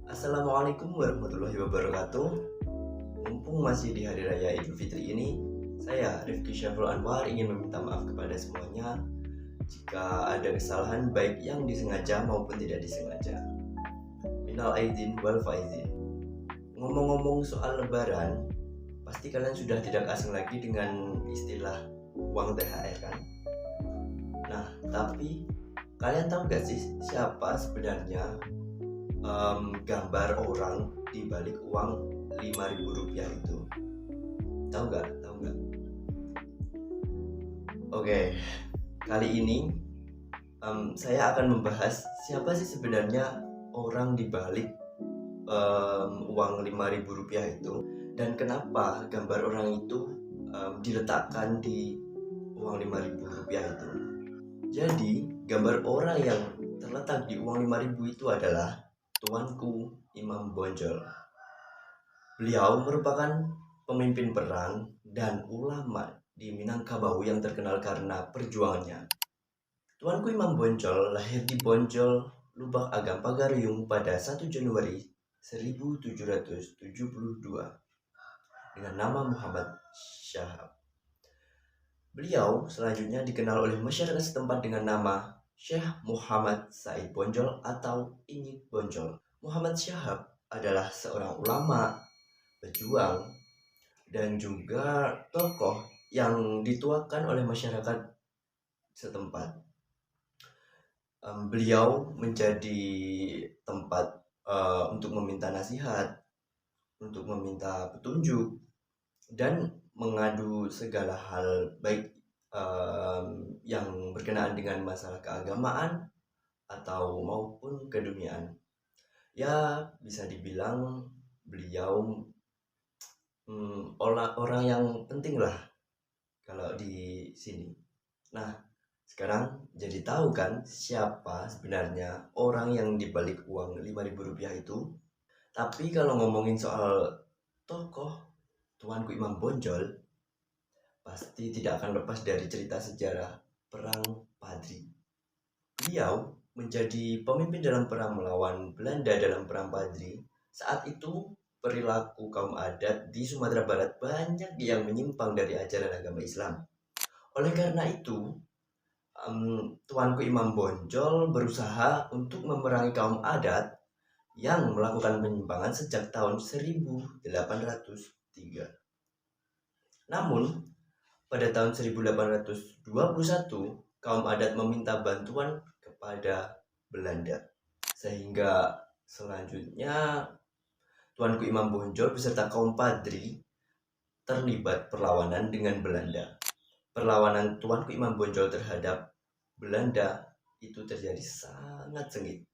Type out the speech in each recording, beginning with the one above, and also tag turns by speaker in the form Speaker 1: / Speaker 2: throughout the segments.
Speaker 1: Assalamualaikum warahmatullahi wabarakatuh. Mumpung masih di Hari Raya Idul Fitri ini, saya Rifki Syafrul Anwar ingin meminta maaf kepada semuanya jika ada kesalahan baik yang disengaja maupun tidak disengaja. Minal aidin wal faizin. Ngomong-ngomong soal lebaran, pasti kalian sudah tidak asing lagi dengan istilah uang THR kan? Nah, tapi kalian tahu gak sih siapa sebenarnya gambar orang di balik uang Rp5.000 itu? Tahu nggak? Tahu nggak? Oke, kali ini saya akan membahas siapa sih sebenarnya orang di balik uang Rp5.000 itu, dan kenapa gambar orang itu diletakkan di uang Rp5.000 itu. Jadi, gambar orang yang terletak di uang 5.000 itu adalah Tuanku Imam Bonjol. Beliau merupakan pemimpin perang dan ulama di Minangkabau yang terkenal karena perjuangannya. Tuanku Imam Bonjol lahir di Bonjol, Lubak Agam Pagaruyung pada 1 Januari 1772 dengan nama Muhammad Syahab. Beliau selanjutnya dikenal oleh masyarakat setempat dengan nama Syekh Muhammad Said Bonjol atau Inyit Bonjol. Muhammad Syahab adalah seorang ulama, pejuang, dan juga tokoh yang dituakan oleh masyarakat setempat. Beliau menjadi tempat untuk meminta nasihat, untuk meminta petunjuk, dan mengadu segala hal baik yang berkenaan dengan masalah keagamaan atau maupun keduniaan. Ya, bisa dibilang beliau orang yang penting lah kalau di sini. Nah, sekarang jadi tahu kan siapa sebenarnya orang yang dibalik uang Rp5.000 itu. Tapi kalau ngomongin soal tokoh Tuanku Imam Bonjol, pasti tidak akan lepas dari cerita sejarah Perang Padri. Beliau menjadi pemimpin dalam perang melawan Belanda dalam Perang Padri. Saat itu perilaku kaum adat di Sumatera Barat banyak yang menyimpang dari ajaran agama Islam. Oleh karena itu, Tuanku Imam Bonjol berusaha untuk memerangi kaum adat yang melakukan penyimpangan sejak tahun 1803. Namun, pada tahun 1821, kaum adat meminta bantuan kepada Belanda. Sehingga selanjutnya Tuanku Imam Bonjol beserta kaum Padri terlibat perlawanan dengan Belanda. Perlawanan Tuanku Imam Bonjol terhadap Belanda itu terjadi sangat sengit.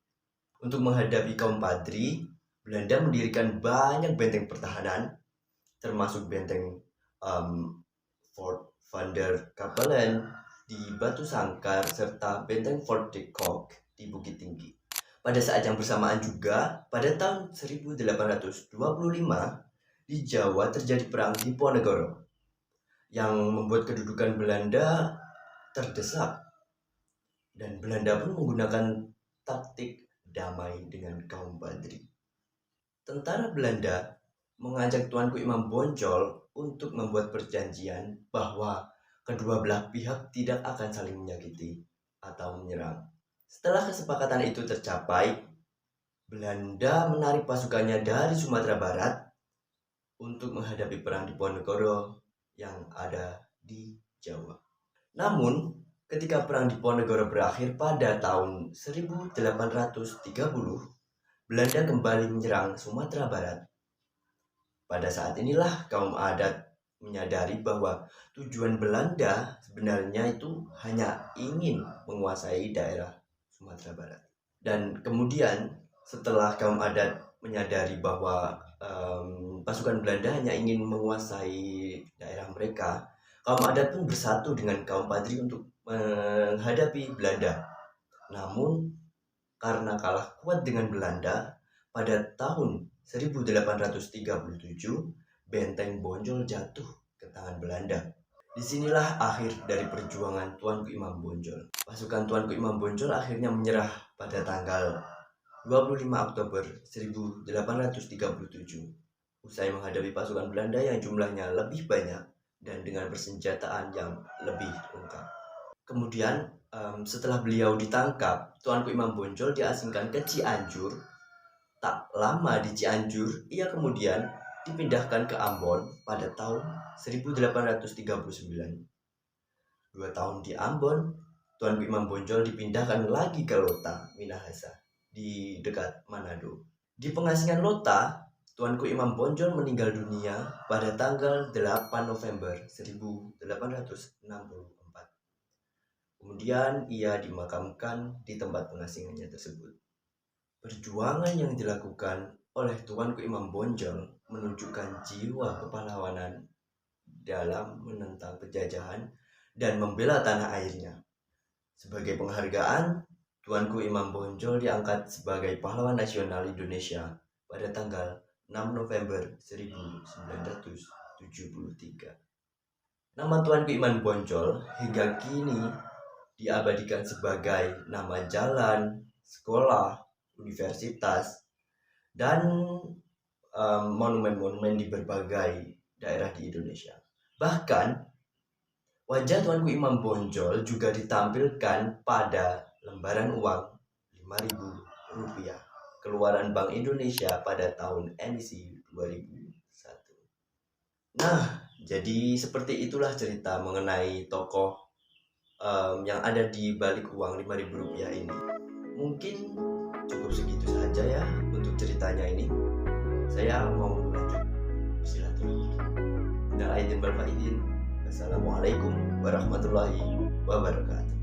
Speaker 1: Untuk menghadapi kaum Padri, Belanda mendirikan banyak benteng pertahanan, termasuk benteng Fort Van der Kapellen di Batu Sangkar serta benteng Fort de Kock di Bukit Tinggi. Pada saat yang bersamaan juga, pada tahun 1825 di Jawa terjadi perang Diponegoro yang membuat kedudukan Belanda terdesak, dan Belanda pun menggunakan taktik damai dengan kaum Padri. Tentara Belanda mengajak Tuanku Imam Bonjol untuk membuat perjanjian bahwa kedua belah pihak tidak akan saling menyakiti atau menyerang. Setelah kesepakatan itu tercapai, Belanda menarik pasukannya dari Sumatera Barat untuk menghadapi perang Diponegoro yang ada di Jawa. Namun, ketika perang Diponegoro berakhir pada tahun 1830, Belanda kembali menyerang Sumatera Barat. Pada saat inilah kaum adat menyadari bahwa tujuan Belanda sebenarnya itu hanya ingin menguasai daerah Sumatera Barat. Dan kemudian setelah kaum adat menyadari bahwa pasukan Belanda hanya ingin menguasai daerah mereka, kaum adat pun bersatu dengan kaum Padri untuk menghadapi Belanda. Namun karena kalah kuat dengan Belanda, pada tahun 1837, benteng Bonjol jatuh ke tangan Belanda. Disinilah akhir dari perjuangan Tuanku Imam Bonjol. Pasukan Tuanku Imam Bonjol akhirnya menyerah pada tanggal 25 Oktober 1837, usai menghadapi pasukan Belanda yang jumlahnya lebih banyak dan dengan persenjataan yang lebih lengkap. Kemudian setelah beliau ditangkap, Tuanku Imam Bonjol diasingkan ke Cianjur. Tak lama di Cianjur, ia kemudian dipindahkan ke Ambon pada tahun 1839. 2 tahun di Ambon, Tuanku Imam Bonjol dipindahkan lagi ke Lota, Minahasa, di dekat Manado. Di pengasingan Lota, Tuanku Imam Bonjol meninggal dunia pada tanggal 8 November 1864. Kemudian ia dimakamkan di tempat pengasingannya tersebut. Perjuangan yang dilakukan oleh Tuanku Imam Bonjol menunjukkan jiwa kepahlawanan dalam menentang penjajahan dan membela tanah airnya. Sebagai penghargaan, Tuanku Imam Bonjol diangkat sebagai pahlawan nasional Indonesia pada tanggal 6 November 1973. Nama Tuanku Imam Bonjol hingga kini diabadikan sebagai nama jalan, sekolah, universitas, dan monumen-monumen di berbagai daerah di Indonesia. Bahkan wajah Tuanku Imam Bonjol juga ditampilkan pada lembaran uang Rp5.000 keluaran Bank Indonesia pada tahun emisi 2001. Nah, jadi seperti itulah cerita mengenai tokoh yang ada di balik uang Rp5.000 ini. Mungkin cukup segitu saja ya untuk ceritanya ini. Saya mau lanjut silaturahmi. Minal aidin wal faizin. Assalamualaikum warahmatullahi wabarakatuh.